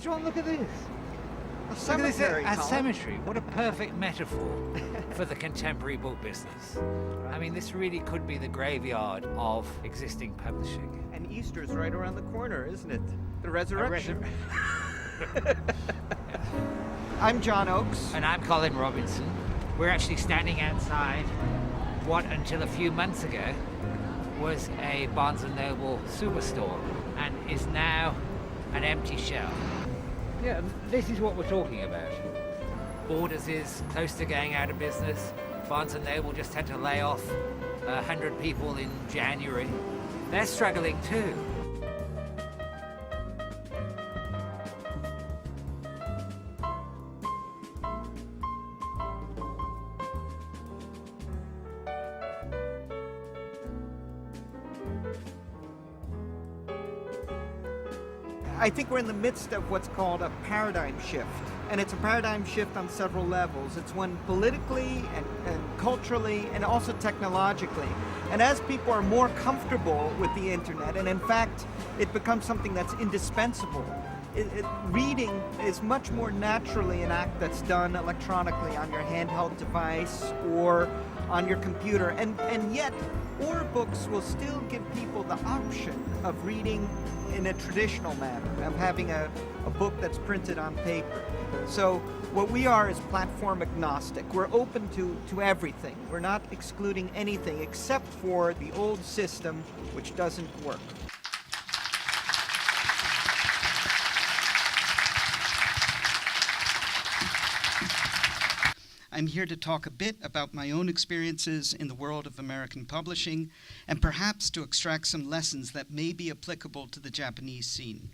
John, look at this. Look at this, a Colin. cemetery. What a perfect metaphor for the contemporary book business. I mean, this really could be the graveyard of existing publishing. And Easter's right around the corner, isn't it? The resurrection. I'm John Oakes. And I'm Colin Robinson. We're actually standing outside what until a few months ago was a Barnes & Noble superstore and is now an empty shell. Yeah, this is what we're talking about. Borders is close to going out of business. Barnes & Noble just had to lay off 100 people in January. They're struggling too. I think we're in the midst of what's called a paradigm shift. And it's a paradigm shift on several levels. It's one politically and culturally and also technologically. And as people are more comfortable with the internet, and in fact, it becomes something that's indispensable, reading is much more naturally an act that's done electronically on your handheld device or on your computer. And yet, OR books will still give people the option of reading in a traditional manner, of having a book that's printed on paper. So what we are is platform agnostic. We're open to everything. We're not excluding anything except for the old system, which doesn't work. I'm here to talk a bit about my own experiences in the world of American publishing and perhaps to extract some lessons that may be applicable to the Japanese scene.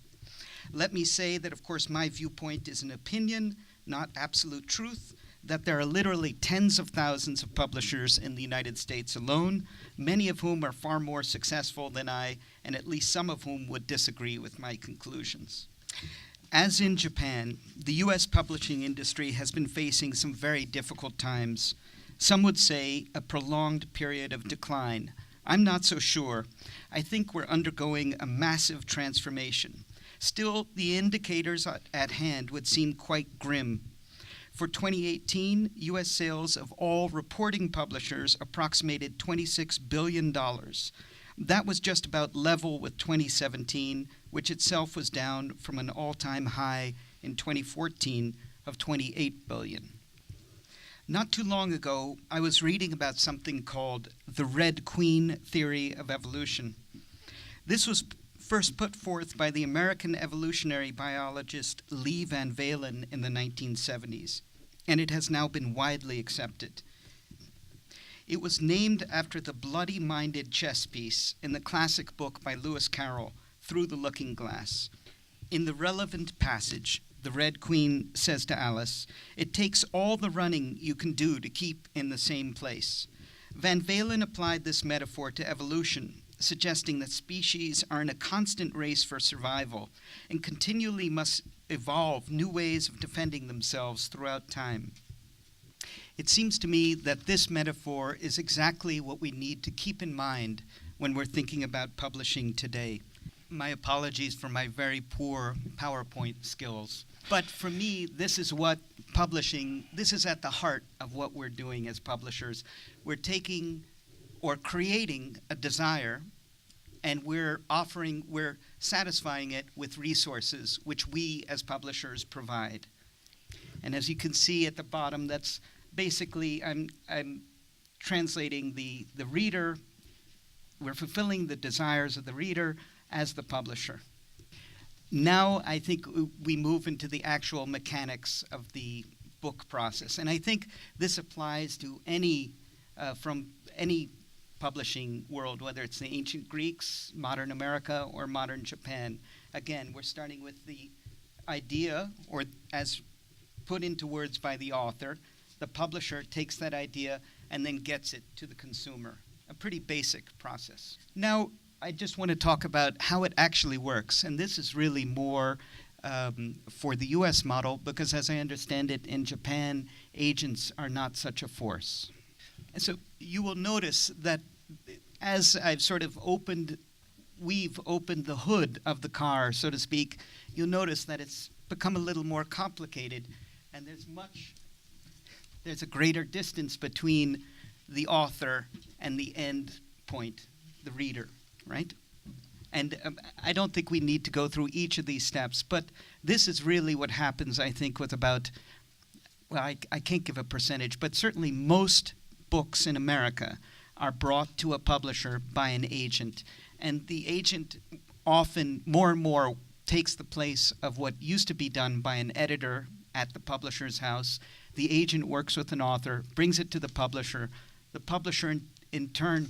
Let me say that, of course, my viewpoint is an opinion, not absolute truth, that there are literally tens of thousands of publishers in the United States alone, many of whom are far more successful than I, and at least some of whom would disagree with my conclusions. As in Japan, the U.S. publishing industry has been facing some very difficult times. Some would say a prolonged period of decline. I'm not so sure. I think we're undergoing a massive transformation. Still, the indicators at hand would seem quite grim. For 2018, U.S. sales of all reporting publishers approximated $26 billion. That was just about level with 2017, which itself was down from an all-time high in 2014 of $28 billion. Not too long ago, I was reading about something called the Red Queen theory of evolution. This was first put forth by the American evolutionary biologist Lee Van Valen in the 1970s, and it has now been widely accepted. It was named after the bloody-minded chess piece in the classic book by Lewis Carroll, Through the Looking Glass. In the relevant passage, the Red Queen says to Alice, "It takes all the running you can do to keep in the same place." Van Valen applied this metaphor to evolution, suggesting that species are in a constant race for survival and continually must evolve new ways of defending themselves throughout time. It seems to me that this metaphor is exactly what we need to keep in mind when we're thinking about publishing today. My apologies for my very poor PowerPoint skills. But for me, this is what publishing, this is at the heart of what we're doing as publishers. We're taking or creating a desire, and we're satisfying it with resources which we as publishers provide. And as you can see at the bottom, that's basically, I'm translating the reader. We're fulfilling the desires of the reader as the publisher. Now I think we move into the actual mechanics of the book process. And I think this applies to from any publishing world, whether it's the ancient Greeks, modern America, or modern Japan. Again, we're starting with the idea, or as put into words by the author. The publisher takes that idea and then gets it to the consumer. A pretty basic process. Now, I just want to talk about how it actually works. And this is really more for the US model, because as I understand it, in Japan, agents are not such a force. And so you will notice that as I've sort of we've opened the hood of the car, so to speak, you'll notice that it's become a little more complicated, and there's a greater distance between the author and the end point, the reader, right? And I don't think we need to go through each of these steps, but this is really what happens, I think, with about, well, I can't give a percentage, but certainly most books in America are brought to a publisher by an agent. And the agent often, more and more, takes the place of what used to be done by an editor at the publisher's house. The agent works with an author, brings it to the publisher. The publisher, in turn,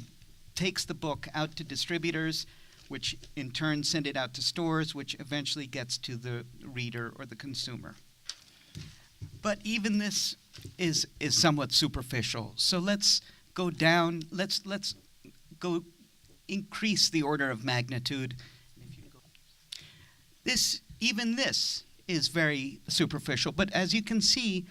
takes the book out to distributors, which in turn send it out to stores, which eventually gets to the reader or the consumer. But even this is somewhat superficial. So let's go down, let's go increase the order of magnitude. Even this is very superficial, but as you can see,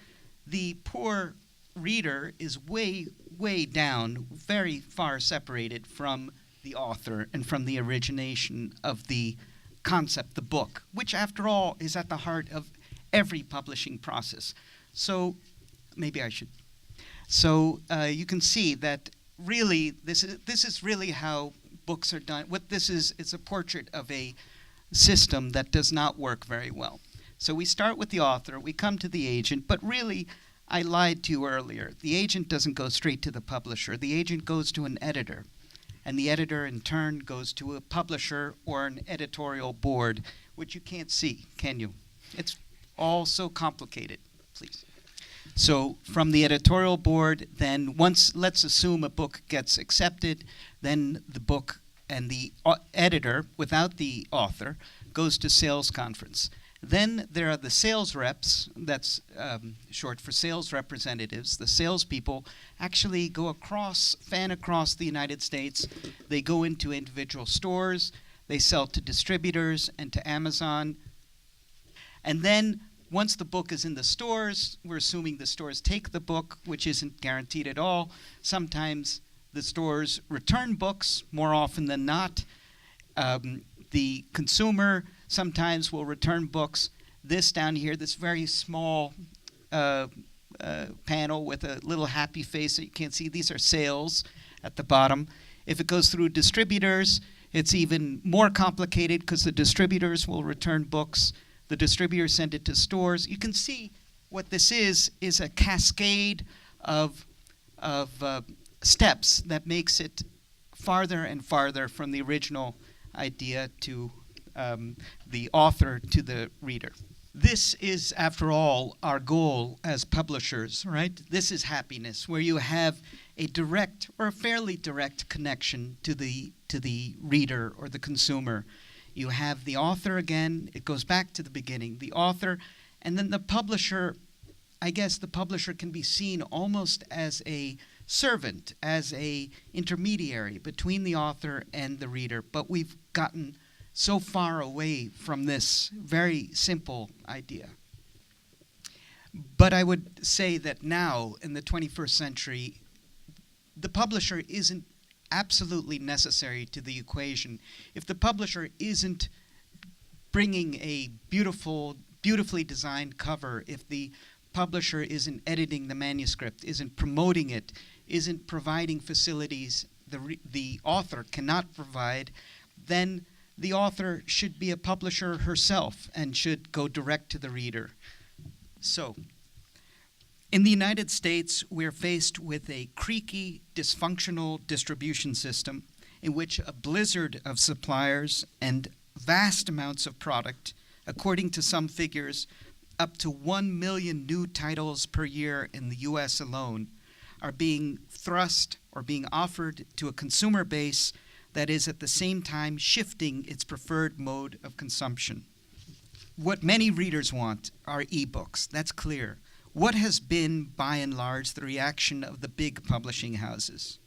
the poor reader is way, way down, very far separated from the author and from the origination of the concept, the book, which after all is at the heart of every publishing process. So maybe I should. So you can see that really this is really how books are done. What this is, it's a portrait of a system that does not work very well. So we start with the author, we come to the agent, but really I lied to you earlier. The agent doesn't go straight to the publisher. The agent goes to an editor, and the editor in turn goes to a publisher or an editorial board, which you can't see, can you? It's all so complicated. Please. So from the editorial board, then once, let's assume a book gets accepted, then the book and the editor, without the author, goes to sales conference. Then there are the sales reps, that's short for sales representatives. The salespeople actually go fan across the United States. They go into individual stores, they sell to distributors and to Amazon. And then once the book is in the stores, we're assuming the stores take the book, which isn't guaranteed at all. Sometimes the stores return books, more often than not. The consumer sometimes will return books. This down here, this very small panel with a little happy face that you can't see, these are sales at the bottom. If it goes through distributors, it's even more complicated because the distributors will return books. The distributors send it to stores. You can see what this is a cascade of steps that makes it farther and farther from the original idea to the author to the reader. This is, after all, our goal as publishers, right? This is happiness, where you have a direct or a fairly direct connection to the reader or the consumer. You have the author again, it goes back to the beginning, the author, and then the publisher. I guess the publisher can be seen almost as a servant, as a intermediary between the author and the reader, but we've gotten so far away from this very simple idea. But I would say that now, in the 21st century, the publisher isn't absolutely necessary to the equation. If the publisher isn't bringing a beautifully designed cover, if the publisher isn't editing the manuscript, isn't promoting it, isn't providing facilities the author cannot provide, then the author should be a publisher herself and should go direct to the reader. So, in the United States, we're faced with a creaky, dysfunctional distribution system in which a blizzard of suppliers and vast amounts of product, according to some figures, up to 1 million new titles per year in the US alone, are being thrust or being offered to a consumer base that is at the same time shifting its preferred mode of consumption. What many readers want are ebooks, that's clear. What has been, by and large, the reaction of the big publishing houses?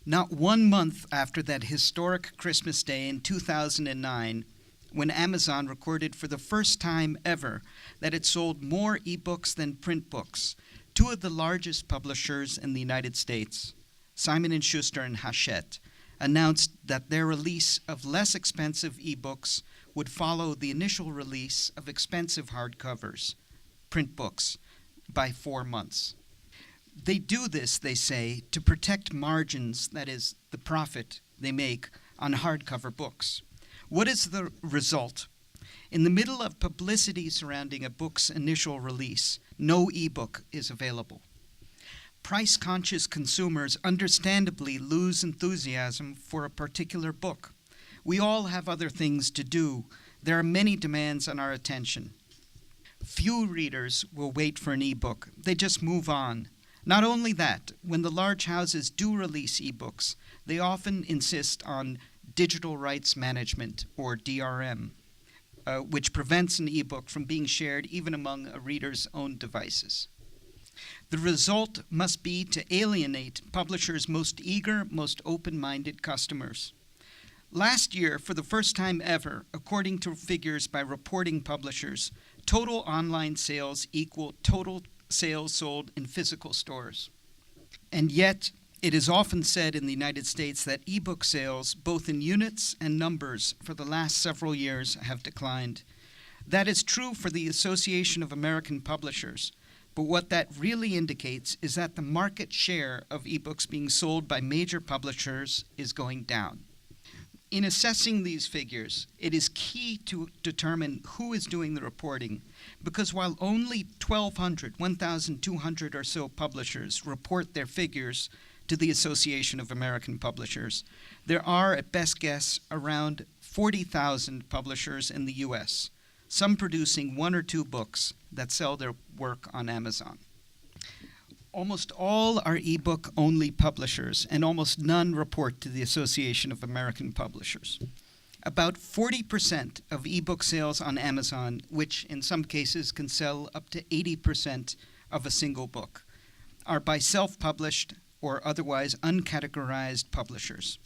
Not 1 month after that historic Christmas Day in 2009, when Amazon recorded for the first time ever that it sold more ebooks than print books, two of the largest publishers in the United States, Simon & Schuster and Hachette, announced that their release of less expensive ebooks would follow the initial release of expensive hardcovers, print books, by 4 months. They do this, they say, to protect margins, that is, the profit they make on hardcover books. What is the result? In the middle of publicity surrounding a book's initial release, no ebook is available. Price-conscious consumers understandably lose enthusiasm for a particular book. We all have other things to do. There are many demands on our attention. Few readers will wait for an ebook. They just move on. Not only that, when the large houses do release ebooks, they often insist on digital rights management, or DRM, which prevents an ebook from being shared even among a reader's own devices. The result must be to alienate publishers' most eager, most open-minded customers. Last year, for the first time ever, according to figures by reporting publishers, total online sales equal total sales sold in physical stores. And yet, it is often said in the United States that ebook sales, both in units and numbers, for the last several years have declined. That is true for the Association of American Publishers, but what that really indicates is that the market share of ebooks being sold by major publishers is going down. In assessing these figures, it is key to determine who is doing the reporting, because while only 1,200 or so publishers report their figures to the Association of American Publishers, there are, at best guess, around 40,000 publishers in the U.S., some producing 1 or 2 books that sell their work on Amazon. Almost all are ebook-only publishers, and almost none report to the Association of American Publishers. About 40% of ebook sales on Amazon, which in some cases can sell up to 80% of a single book, are by self-published or otherwise uncategorized publishers.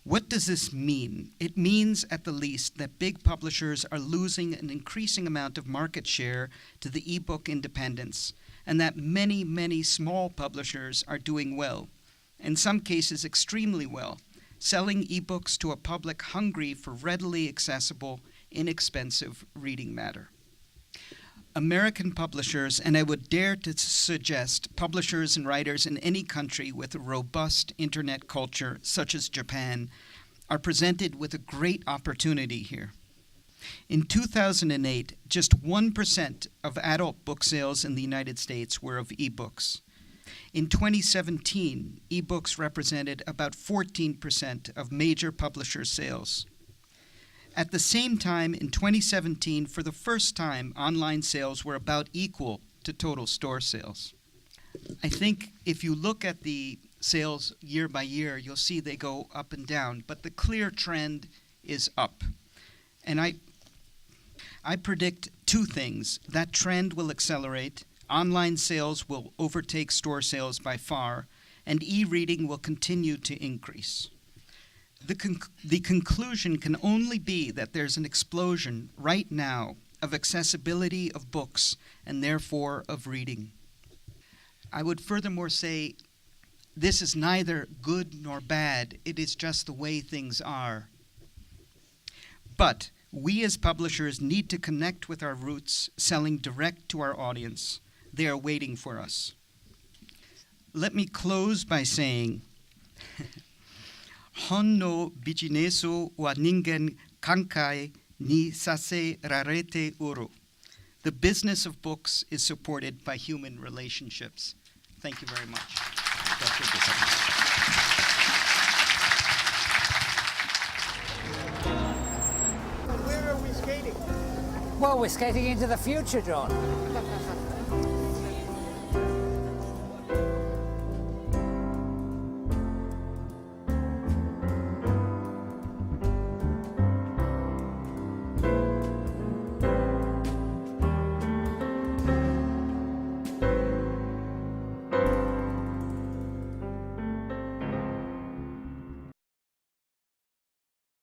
What does this mean? It means, at the least, that big publishers are losing an increasing amount of market share to the ebook independents, and that many, many small publishers are doing well, in some cases extremely well, selling ebooks to a public hungry for readily accessible, inexpensive reading matter. American publishers, and I would dare to suggest publishers and writers in any country with a robust internet culture, such as Japan, are presented with a great opportunity here. In 2008, just 1% of adult book sales in the United States were of ebooks. In 2017, ebooks represented about 14% of major publisher sales. At the same time, in 2017, for the first time, online sales were about equal to total store sales. I think if you look at the sales year by year, you'll see they go up and down, but the clear trend is up. And I predict 2 things. That trend will accelerate, online sales will overtake store sales by far, and e-reading will continue to increase. The conclusion can only be that there's an explosion right now of accessibility of books and therefore of reading. I would furthermore say this is neither good nor bad, it is just the way things are. But we as publishers need to connect with our roots, selling direct to our audience. They are waiting for us. Let me close by saying, Hon no bijinesu wa ningen kankai ni sase rarete uru. The business of books is supported by human relationships. Thank you very much. Where are we skating? Well, we're skating into the future, John.